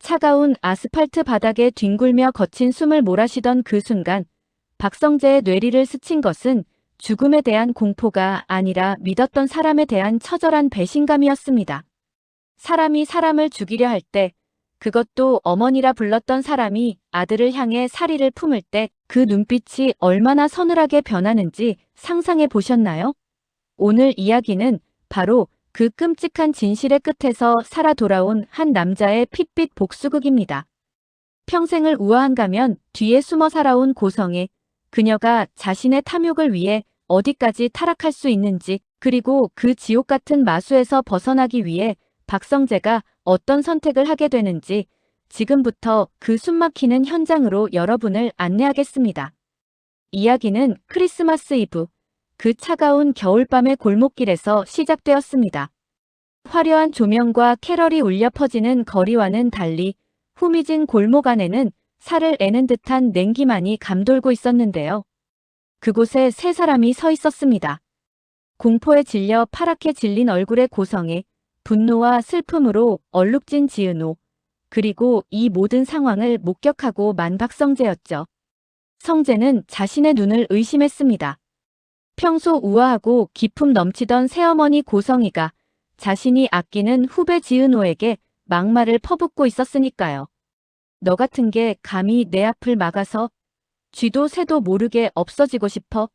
차가운 아스팔트 바닥에 뒹굴며 거친 숨을 몰아쉬던 그 순간 박성재의 뇌리를 스친 것은 죽음에 대한 공포가 아니라 믿었던 사람에 대한 처절한 배신감이었습니다. 사람이 사람을 죽이려 할 때, 그것도 어머니라 불렀던 사람이 아들을 향해 사리를 품을 때 그 눈빛이 얼마나 서늘하게 변하는지 상상해 보셨나요? 오늘 이야기는 바로 그 끔찍한 진실의 끝에서 살아 돌아온 한 남자의 핏빛 복수극입니다. 평생을 우아한가면 뒤에 숨어 살아온 고성애, 그녀가 자신의 탐욕을 위해 어디까지 타락할 수 있는지, 그리고 그 지옥 같은 마수에서 벗어나기 위해 박성재가 어떤 선택을 하게 되는지 지금부터 그 숨막히는 현장으로 여러분을 안내하겠습니다. 이야기는 크리스마스 이브, 그 차가운 겨울밤의 골목길에서 시작되었습니다. 화려한 조명과 캐럴이 울려 퍼지는 거리와는 달리 후미진 골목 안에는 살을 애는 듯한 냉기만이 감돌고 있었는데요. 그곳에 세 사람이 서 있었습니다. 공포에 질려 파랗게 질린 얼굴의 고성애, 분노와 슬픔으로 얼룩진 지은호, 그리고 이 모든 상황을 목격하고 만 박성재였죠. 성재는 자신의 눈을 의심했습니다. 평소 우아하고 기품 넘치던 새어머니 고성희가 자신이 아끼는 후배 지은호에게 막말을 퍼붓고 있었으니까요. 너 같은 게 감히 내 앞을 막아서 쥐도 새도 모르게 없어지고 싶어?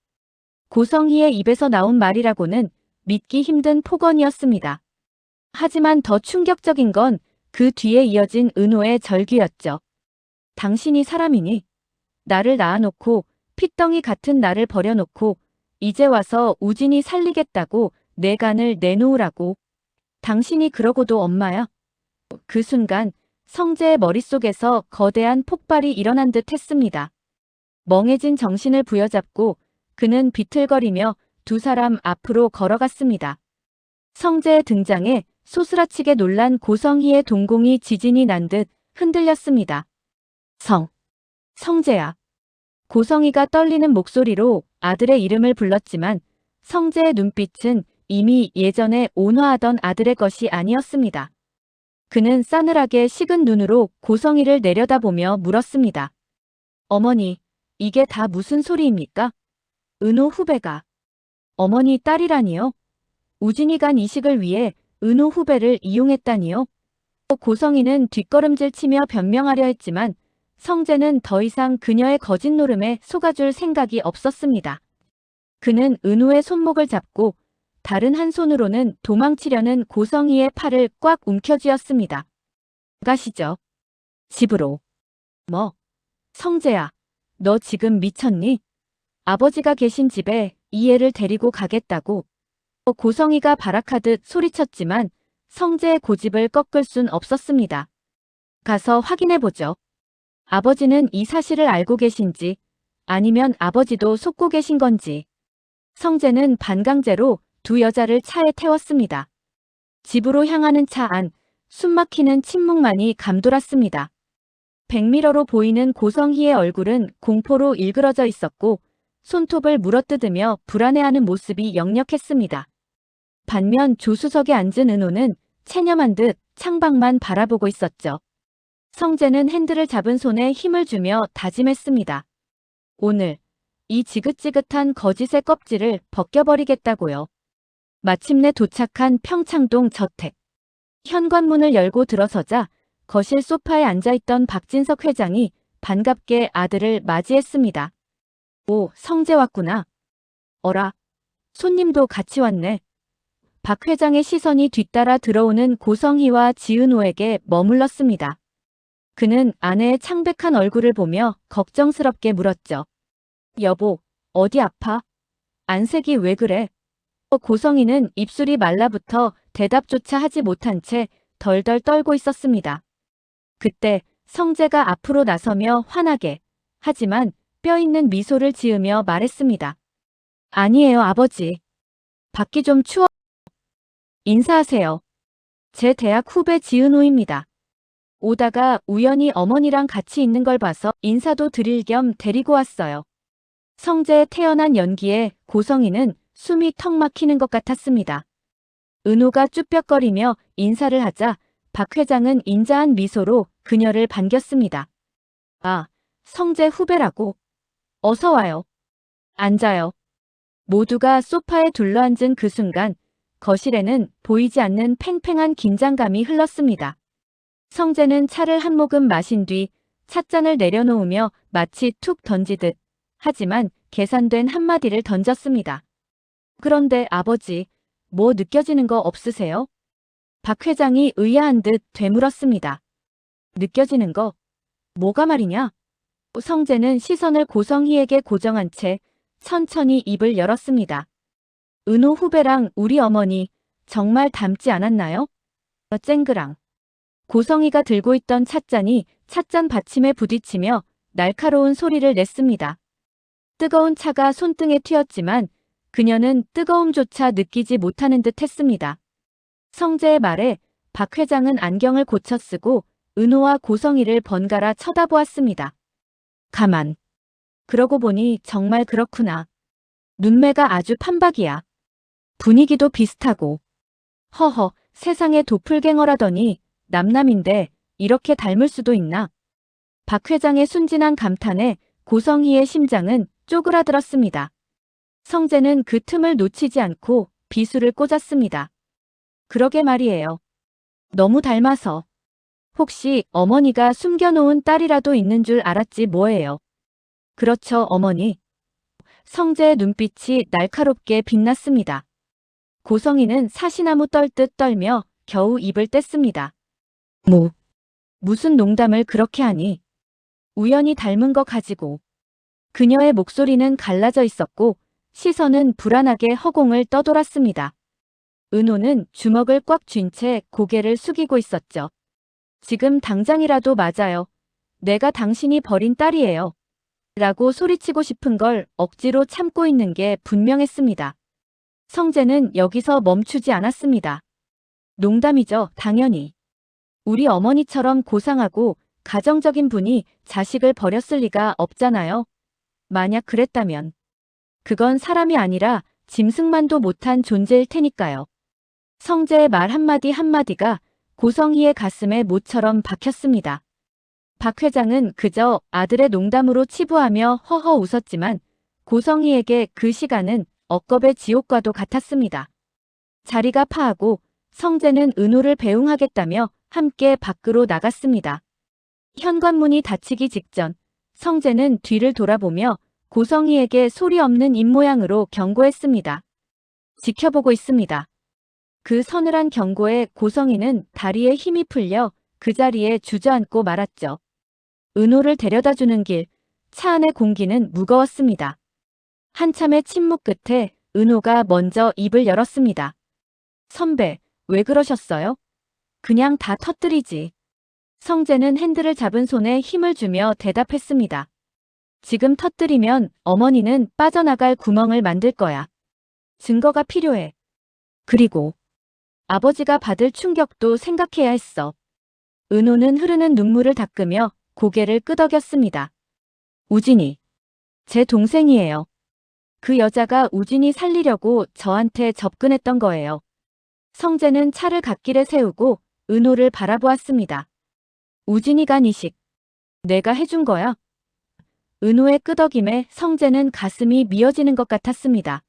고성희의 입에서 나온 말이라고는 믿기 힘든 폭언이었습니다. 하지만 더 충격적인 건 그 뒤에 이어진 은호의 절규였죠. 당신이 사람이니? 나를 낳아놓고 핏덩이 같은 나를 버려놓고 이제 와서 우진이 살리겠다고 내 간을 내놓으라고. 당신이 그러고도 엄마야? 그 순간 성재의 머릿속에서 거대한 폭발이 일어난 듯 했습니다. 멍해진 정신을 부여잡고 그는 비틀거리며 두 사람 앞으로 걸어갔습니다. 성재의 등장에 소스라치게 놀란 고성희의 동공이 지진이 난 듯 흔들렸습니다. 성재야. 고성희가 떨리는 목소리로 아들의 이름을 불렀지만 성재의 눈빛은 이미 예전에 온화하던 아들의 것이 아니었습니다. 그는 싸늘하게 식은 눈으로 고성희를 내려다보며 물었습니다. 어머니, 이게 다 무슨 소리입니까? 은호 후배가 어머니 딸이라니요? 우진이 간 이식을 위해 은호 후배를 이용했다니요? 고성희는 뒷걸음질 치며 변명하려 했지만 성재는 더 이상 그녀의 거짓 노름에 속아줄 생각이 없었습니다. 그는 은호의 손목을 잡고 다른 한 손으로는 도망치려는 고성희의 팔을 꽉 움켜쥐었습니다. 가시죠. 집으로. 뭐? 성재야, 너 지금 미쳤니? 아버지가 계신 집에 이 애를 데리고 가겠다고. 고성희가 발악하듯 소리쳤지만 성재의 고집을 꺾을 순 없었습니다. 가서 확인해보죠. 아버지는 이 사실을 알고 계신지 아니면 아버지도 속고 계신 건지. 성재는 반강제로 두 여자를 차에 태웠습니다. 집으로 향하는 차 안, 숨막히는 침묵만이 감돌았습니다. 백미러로 보이는 고성희의 얼굴은 공포로 일그러져 있었고 손톱을 물어뜯으며 불안해하는 모습이 역력했습니다. 반면 조수석에 앉은 은호는 체념한 듯 창밖만 바라보고 있었죠. 성재는 핸들을 잡은 손에 힘을 주며 다짐했습니다. 오늘 이 지긋지긋한 거짓의 껍질을 벗겨버리겠다고요. 마침내 도착한 평창동 저택. 현관문을 열고 들어서자 거실 소파에 앉아있던 박진석 회장이 반갑게 아들을 맞이했습니다. 오, 성재 왔구나. 어라, 손님도 같이 왔네. 박 회장의 시선이 뒤따라 들어오는 고성희와 지은호에게 머물렀습니다. 그는 아내의 창백한 얼굴을 보며 걱정스럽게 물었죠. 여보, 어디 아파? 안색이 왜 그래? 고성희는 입술이 말라붙어 대답조차 하지 못한 채 덜덜 떨고 있었습니다. 그때 성재가 앞으로 나서며 환하게, 하지만 뼈있는 미소를 지으며 말했습니다. 아니에요, 아버지. 밖이 좀 추워. 인사하세요. 제 대학 후배 지은호입니다. 오다가 우연히 어머니랑 같이 있는 걸 봐서 인사도 드릴 겸 데리고 왔어요. 성재의 태연한 연기에 고성희는 숨이 턱 막히는 것 같았습니다. 은호가 쭈뼛거리며 인사를 하자 박 회장은 인자한 미소로 그녀를 반겼습니다. 아, 성재 후배라고. 어서 와요. 앉아요. 모두가 소파에 둘러앉은 그 순간 거실에는 보이지 않는 팽팽한 긴장감이 흘렀습니다. 성재는 차를 한 모금 마신 뒤 찻잔을 내려놓으며 마치 툭 던지듯 하지만 계산된 한마디를 던졌습니다. 그런데 아버지, 뭐 느껴지는 거 없으세요? 박 회장이 의아한 듯 되물었습니다. 느껴지는 거? 뭐가 말이냐? 성재는 시선을 고성희에게 고정한 채 천천히 입을 열었습니다. 은호 후배랑 우리 어머니 정말 닮지 않았나요? 쨍그랑. 고성희가 들고 있던 찻잔이 찻잔 받침에 부딪히며 날카로운 소리를 냈습니다. 뜨거운 차가 손등에 튀었지만 그녀는 뜨거움조차 느끼지 못하는 듯 했습니다. 성재의 말에 박 회장은 안경을 고쳐 쓰고 은호와 고성희를 번갈아 쳐다보았습니다. 가만. 그러고 보니 정말 그렇구나. 눈매가 아주 판박이야. 분위기도 비슷하고. 허허, 세상에 도플갱어라더니 남남인데 이렇게 닮을 수도 있나? 박 회장의 순진한 감탄에 고성희의 심장은 쪼그라들었습니다. 성재는 그 틈을 놓치지 않고 비수를 꽂았습니다. 그러게 말이에요. 너무 닮아서. 혹시 어머니가 숨겨놓은 딸이라도 있는 줄 알았지 뭐예요. 그렇죠, 어머니. 성재의 눈빛이 날카롭게 빛났습니다. 고성희는 사시나무 떨듯 떨며 겨우 입을 뗐습니다. 무슨 농담을 그렇게 하니? 우연히 닮은 거 가지고. 그녀의 목소리는 갈라져 있었고 시선은 불안하게 허공을 떠돌았습니다. 은호는 주먹을 꽉 쥔 채 고개를 숙이고 있었죠. 지금 당장이라도 맞아요. 내가 당신이 버린 딸이에요. 라고 소리치고 싶은 걸 억지로 참고 있는 게 분명했습니다. 성재는 여기서 멈추지 않았습니다. 농담이죠, 당연히. 우리 어머니처럼 고상하고 가정적인 분이 자식을 버렸을 리가 없잖아요. 만약 그랬다면 그건 사람이 아니라 짐승만도 못한 존재일 테니까요. 성재의 말 한마디 한마디가 고성희의 가슴에 모처럼 박혔습니다. 박 회장은 그저 아들의 농담으로 치부하며 허허 웃었지만 고성희에게 그 시간은 억겁의 지옥과도 같았습니다. 자리가 파하고 성재는 은호를 배웅하겠다며 함께 밖으로 나갔습니다. 현관문이 닫히기 직전 성재는 뒤를 돌아보며 고성희에게 소리 없는 입모양으로 경고했습니다. 지켜보고 있습니다. 그 서늘한 경고에 고성희는 다리에 힘이 풀려 그 자리에 주저앉고 말았죠. 은호를 데려다주는 길, 차 안의 공기는 무거웠습니다. 한참의 침묵 끝에 은호가 먼저 입을 열었습니다. 선배, 왜 그러셨어요? 그냥 다 터뜨리지. 성재는 핸들을 잡은 손에 힘을 주며 대답했습니다. 지금 터뜨리면 어머니는 빠져나갈 구멍을 만들 거야. 증거가 필요해. 그리고 아버지가 받을 충격도 생각해야 했어. 은호는 흐르는 눈물을 닦으며 고개를 끄덕였습니다. 우진이. 제 동생이에요. 그 여자가 우진이 살리려고 저한테 접근했던 거예요. 성재는 차를 갓길에 세우고 은호를 바라보았습니다. 우진이가 이식. 내가 해준 거야? 은호의 끄덕임에 성재는 가슴이 미어지는 것 같았습니다.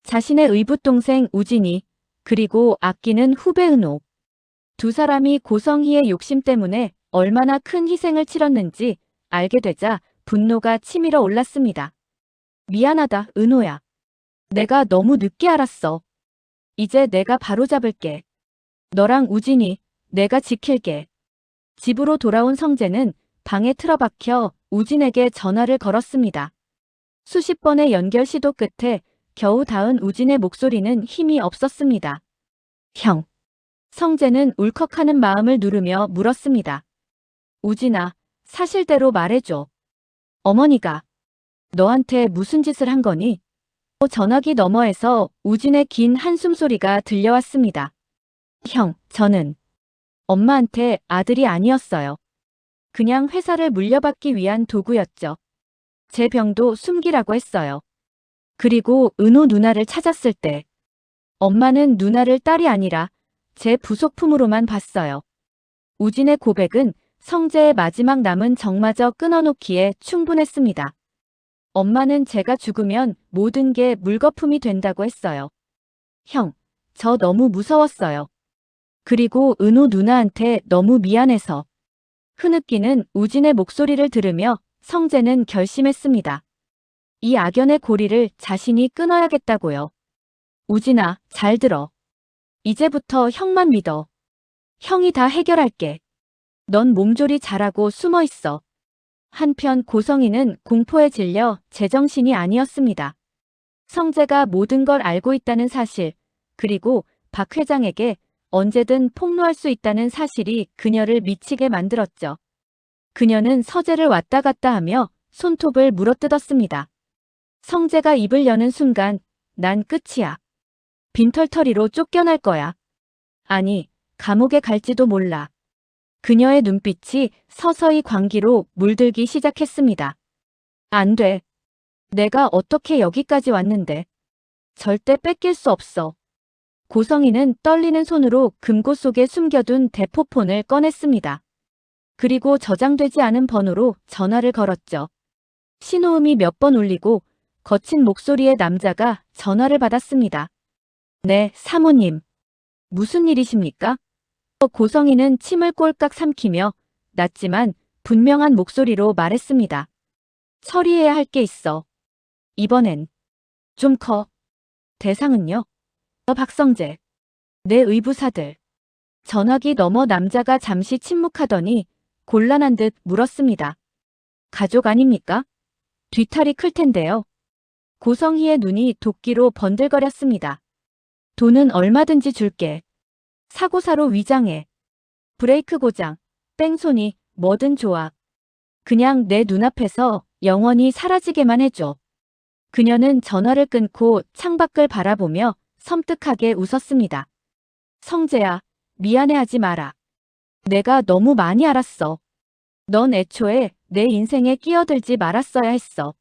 자신의 의붓동생 우진이, 그리고 아끼는 후배 은호. 두 사람이 고성희의 욕심 때문에 얼마나 큰 희생을 치렀는지 알게 되자 분노가 치밀어 올랐습니다. 미안하다, 은호야. 내가 너무 늦게 알았어. 이제 내가 바로잡을게. 너랑 우진이, 내가 지킬게. 집으로 돌아온 성재는 방에 틀어박혀 우진에게 전화를 걸었습니다. 수십 번의 연결 시도 끝에 겨우 닿은 우진의 목소리는 힘이 없었습니다. 형. 성재는 울컥하는 마음을 누르며 물었습니다. 우진아, 사실대로 말해줘. 어머니가 너한테 무슨 짓을 한 거니? 전화기 너머에서 우진의 긴 한숨 소리가 들려왔습니다. 형, 저는 엄마한테 아들이 아니었어요. 그냥 회사를 물려받기 위한 도구였죠. 제 병도 숨기라고 했어요. 그리고 은호 누나를 찾았을 때 엄마는 누나를 딸이 아니라 제 부속품으로만 봤어요. 우진의 고백은 성재의 마지막 남은 정마저 끊어놓기에 충분했습니다. 엄마는 제가 죽으면 모든 게 물거품이 된다고 했어요. 형, 저 너무 무서웠어요. 그리고 은호 누나한테 너무 미안해서. 흐느끼는 우진의 목소리를 들으며 성재는 결심했습니다. 이 악연의 고리를 자신이 끊어야겠다고요. 우진아, 잘 들어. 이제부터 형만 믿어. 형이 다 해결할게. 넌 몸조리 잘하고 숨어 있어. 한편 고성이는 공포에 질려 제정신이 아니었습니다. 성재가 모든 걸 알고 있다는 사실, 그리고 박 회장에게 언제든 폭로할 수 있다는 사실이 그녀를 미치게 만들었죠. 그녀는 서재를 왔다 갔다 하며 손톱을 물어뜯었습니다. 성재가 입을 여는 순간 난 끝이야. 빈털터리로 쫓겨날 거야. 아니, 감옥에 갈지도 몰라. 그녀의 눈빛이 서서히 광기로 물들기 시작했습니다. 안 돼. 내가 어떻게 여기까지 왔는데. 절대 뺏길 수 없어. 고성이는 떨리는 손으로 금고 속에 숨겨둔 대포폰을 꺼냈습니다. 그리고 저장되지 않은 번호로 전화를 걸었죠. 신호음이 몇 번 울리고 거친 목소리의 남자가 전화를 받았습니다. 네, 사모님. 무슨 일이십니까? 고성이는 침을 꼴깍 삼키며 낮지만 분명한 목소리로 말했습니다. 처리해야 할 게 있어. 이번엔 좀 커. 대상은요? 박성재. 내 의부사들. 전화기 너머 남자가 잠시 침묵하더니 곤란한 듯 물었습니다. 가족 아닙니까? 뒤탈이 클 텐데요. 고성희의 눈이 도끼로 번들거렸습니다. 돈은 얼마든지 줄게. 사고사로 위장해. 브레이크 고장, 뺑소니, 뭐든 좋아. 그냥 내 눈앞에서 영원히 사라지게만 해줘. 그녀는 전화를 끊고 창밖을 바라보며 섬뜩하게 웃었습니다. 성재야, 미안해하지 마라. 내가 너무 많이 알았어. 넌 애초에 내 인생에 끼어들지 말았어야 했어.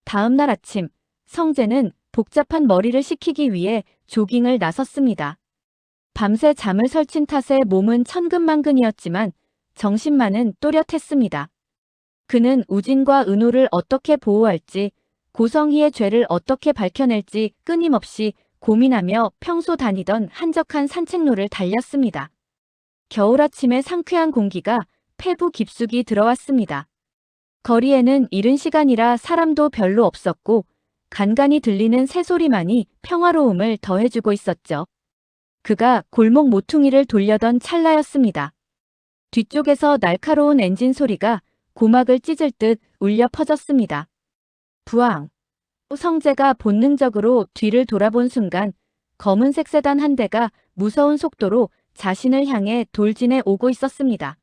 다음 날 아침, 성재는 복잡한 머리를 식히기 위해 조깅을 나섰습니다. 밤새 잠을 설친 탓에 몸은 천근만근이었지만 정신만은 또렷했습니다. 그는 우진과 은호를 어떻게 보호할지, 고성희의 죄를 어떻게 밝혀낼지 끊임없이 고민하며 평소 다니던 한적한 산책로를 달렸습니다. 겨울 아침의 상쾌한 공기가 폐부 깊숙이 들어왔습니다. 거리에는 이른 시간이라 사람도 별로 없었고 간간이 들리는 새소리만이 평화로움을 더해주고 있었죠. 그가 골목 모퉁이를 돌려던 찰나였습니다. 뒤쪽에서 날카로운 엔진 소리가 고막을 찢을 듯 울려 퍼졌습니다. 부앙. 성재가 본능적으로 뒤를 돌아본 순간 검은색 세단 한 대가 무서운 속도로 자신을 향해 돌진해 오고 있었습니다.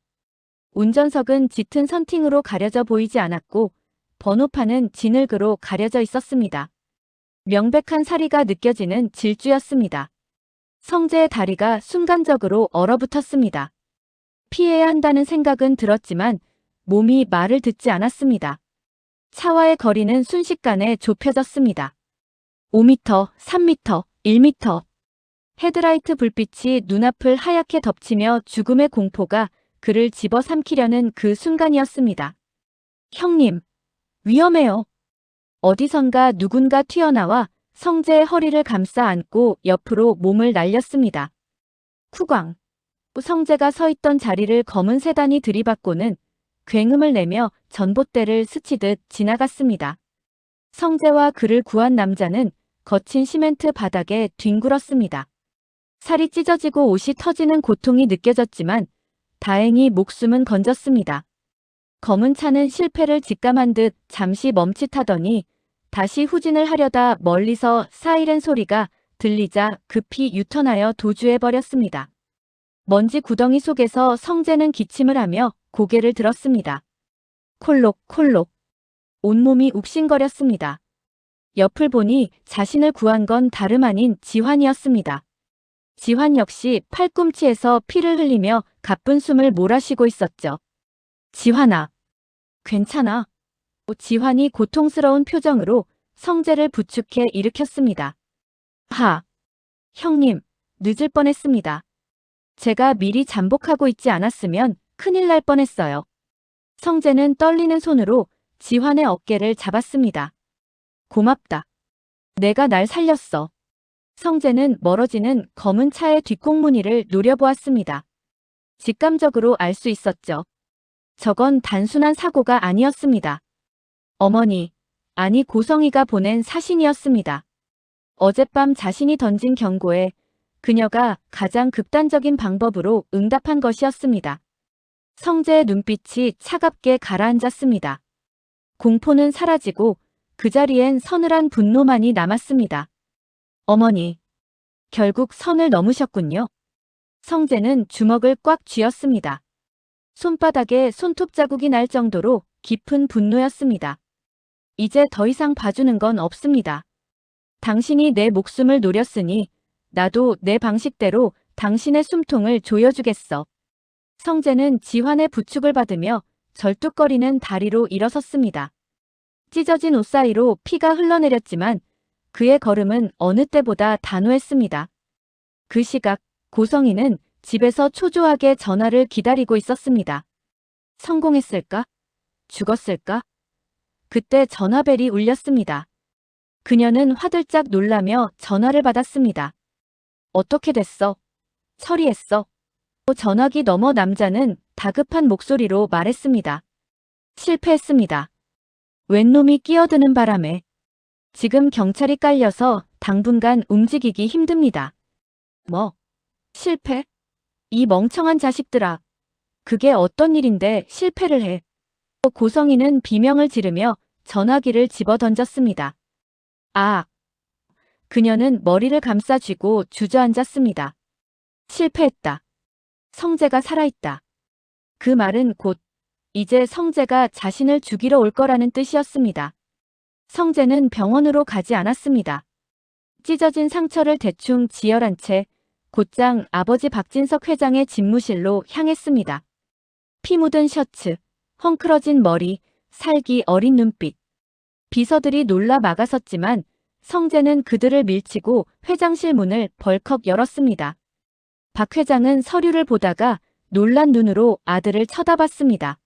운전석은 짙은 선팅으로 가려져 보이지 않았고 번호판은 진흙으로 가려져 있었습니다. 명백한 사리가 느껴지는 질주였습니다. 성재의 다리가 순간적으로 얼어붙었습니다. 피해야 한다는 생각은 들었지만 몸이 말을 듣지 않았습니다. 차와의 거리는 순식간에 좁혀졌습니다. 5m, 3m, 1m. 헤드라이트 불빛이 눈앞을 하얗게 덮치며 죽음의 공포가 그를 집어삼키려는 그 순간이었습니다. 형님, 위험해요. 어디선가 누군가 튀어나와 성재의 허리를 감싸 안고 옆으로 몸을 날렸습니다. 쿠광. 성재가 서 있던 자리를 검은 세단이 들이받고는 굉음을 내며 전봇대를 스치듯 지나갔습니다. 성재와 그를 구한 남자는 거친 시멘트 바닥에 뒹굴었습니다. 살이 찢어지고 옷이 터지는 고통이 느껴졌지만 다행히 목숨은 건졌습니다. 검은 차는 실패를 직감한 듯 잠시 멈칫하더니 다시 후진을 하려다 멀리서 사이렌 소리가 들리자 급히 유턴하여 도주해버렸습니다. 먼지 구덩이 속에서 성재는 기침을 하며 고개를 들었습니다. 콜록콜록. 온몸이 욱신거렸습니다. 옆을 보니 자신을 구한 건 다름 아닌 지환이었습니다. 지환 역시 팔꿈치에서 피를 흘리며 가쁜 숨을 몰아쉬고 있었죠. 지환아. 괜찮아. 지환이 고통스러운 표정으로 성재를 부축해 일으켰습니다. 하. 형님, 늦을 뻔했습니다. 제가 미리 잠복하고 있지 않았으면 큰일 날 뻔했어요. 성재는 떨리는 손으로 지환의 어깨를 잡았습니다. 고맙다. 내가 날 살렸어. 성재는 멀어지는 검은 차의 뒷공무니를 노려보았습니다. 직감적으로 알 수 있었죠. 저건 단순한 사고가 아니었습니다. 어머니, 아니 고성이가 보낸 사신이었습니다. 어젯밤 자신이 던진 경고에 그녀가 가장 극단적인 방법으로 응답한 것이었습니다. 성재의 눈빛이 차갑게 가라앉았습니다. 공포는 사라지고 그 자리엔 서늘한 분노만이 남았습니다. 어머니, 결국 선을 넘으셨군요. 성재는 주먹을 꽉 쥐었습니다. 손바닥에 손톱 자국이 날 정도로 깊은 분노였습니다. 이제 더 이상 봐주는 건 없습니다. 당신이 내 목숨을 노렸으니 나도 내 방식대로 당신의 숨통을 조여주겠어. 성재는 지환의 부축을 받으며 절뚝거리는 다리로 일어섰습니다. 찢어진 옷 사이로 피가 흘러내렸지만 그의 걸음은 어느 때보다 단호했습니다. 그 시각 고성이는 집에서 초조하게 전화를 기다리고 있었습니다. 성공했을까? 죽었을까? 그때 전화벨이 울렸습니다. 그녀는 화들짝 놀라며 전화를 받았습니다. 어떻게 됐어? 처리했어? 전화기 너머 남자는 다급한 목소리로 말했습니다. 실패했습니다. 웬 놈이 끼어드는 바람에. 지금 경찰이 깔려서 당분간 움직이기 힘듭니다. 뭐? 실패? 이 멍청한 자식들아. 그게 어떤 일인데 실패를 해. 고성이는 비명을 지르며 전화기를 집어던졌습니다. 아! 그녀는 머리를 감싸쥐고 주저앉았습니다. 실패했다. 성재가 살아있다. 그 말은 곧 이제 성재가 자신을 죽이러 올 거라는 뜻이었습니다. 성재는 병원으로 가지 않았습니다. 찢어진 상처를 대충 지혈한 채 곧장 아버지 박진석 회장의 집무실로 향했습니다. 피 묻은 셔츠, 헝클어진 머리, 살기 어린 눈빛. 비서들이 놀라 막아섰지만 성재는 그들을 밀치고 회장실 문을 벌컥 열었습니다. 박 회장은 서류를 보다가 놀란 눈으로 아들을 쳐다봤습니다.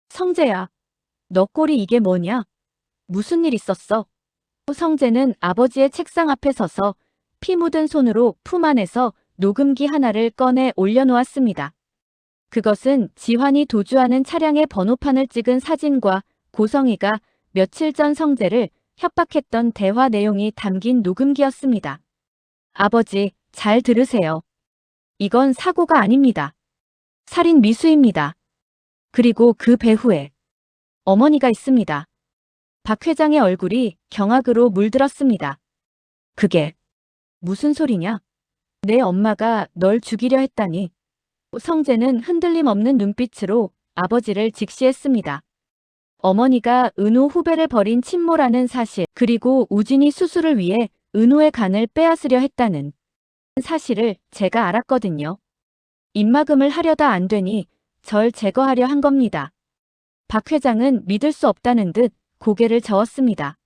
성재야, 너 꼴이 이게 뭐냐? 무슨 일 있었어? 성재는 아버지의 책상 앞에 서서 피 묻은 손으로 품 안에서 녹음기 하나를 꺼내 올려놓았습니다. 그것은 지환이 도주하는 차량의 번호판을 찍은 사진과 고성이가 며칠 전 성재를 협박했던 대화 내용이 담긴 녹음기였습니다. 아버지, 잘 들으세요. 이건 사고가 아닙니다. 살인 미수입니다. 그리고 그 배후에 어머니가 있습니다. 박 회장의 얼굴이 경악으로 물들었습니다. 그게 무슨 소리냐? 내 엄마가 널 죽이려 했다니. 성재는 흔들림 없는 눈빛으로 아버지를 직시했습니다. 어머니가 은호 후배를 버린 친모라는 사실, 그리고 우진이 수술을 위해 은호의 간을 빼앗으려 했다는 사실을 제가 알았거든요. 입막음을 하려다 안 되니 절 제거하려 한 겁니다. 박 회장은 믿을 수 없다는 듯 고개를 저었습니다.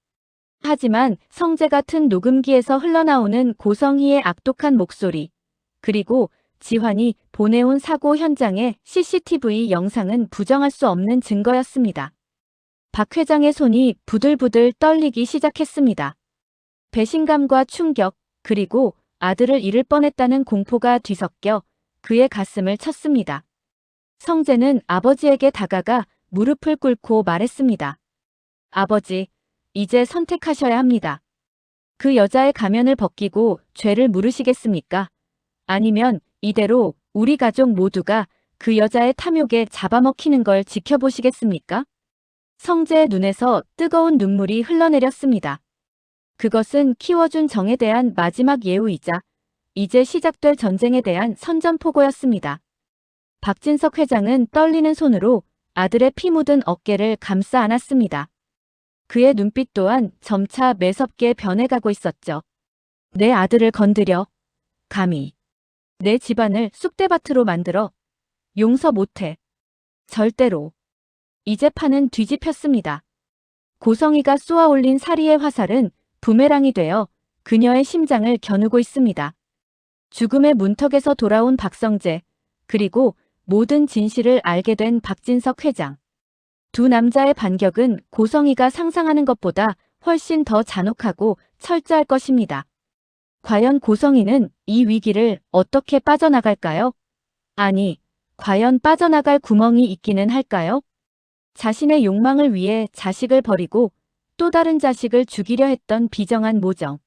하지만 성재 같은 녹음기에서 흘러나오는 고성희의 악독한 목소리, 그리고 지환이 보내온 사고 현장의 CCTV 영상은 부정할 수 없는 증거였습니다. 박 회장의 손이 부들부들 떨리기 시작했습니다. 배신감과 충격, 그리고 아들을 잃을 뻔했다는 공포가 뒤섞여 그의 가슴을 쳤습니다. 성재는 아버지에게 다가가 무릎을 꿇고 말했습니다. 아버지, 이제 선택하셔야 합니다. 그 여자의 가면을 벗기고 죄를 물으시겠습니까? 아니면 이대로 우리 가족 모두가 그 여자의 탐욕에 잡아먹히는 걸 지켜보시겠습니까? 성재의 눈에서 뜨거운 눈물이 흘러내렸습니다. 그것은 키워준 정에 대한 마지막 예우이자 이제 시작될 전쟁에 대한 선전포고였습니다. 박진석 회장은 떨리는 손으로 아들의 피 묻은 어깨를 감싸 안았습니다. 그의 눈빛 또한 점차 매섭게 변해가고 있었죠. 내 아들을 건드려. 감히. 내 집안을 쑥대밭으로 만들어. 용서 못해. 절대로. 이제 판은 뒤집혔습니다. 고성이가 쏘아올린 사리의 화살은 부메랑이 되어 그녀의 심장을 겨누고 있습니다. 죽음의 문턱에서 돌아온 박성재, 그리고 모든 진실을 알게 된 박진석 회장. 두 남자의 반격은 고성희가 상상하는 것보다 훨씬 더 잔혹하고 철저할 것입니다. 과연 고성희는 이 위기를 어떻게 빠져나갈까요? 아니, 과연 빠져나갈 구멍이 있기는 할까요? 자신의 욕망을 위해 자식을 버리고 또 다른 자식을 죽이려 했던 비정한 모정.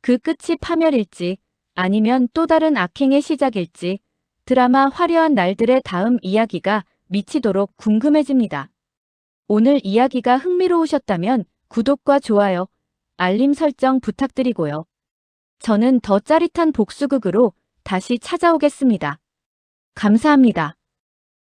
그 끝이 파멸일지 아니면 또 다른 악행의 시작일지 드라마 화려한 날들의 다음 이야기가 미치도록 궁금해집니다. 오늘 이야기가 흥미로우셨다면 구독과 좋아요, 알림 설정 부탁드리고요. 저는 더 짜릿한 복수극으로 다시 찾아오겠습니다. 감사합니다.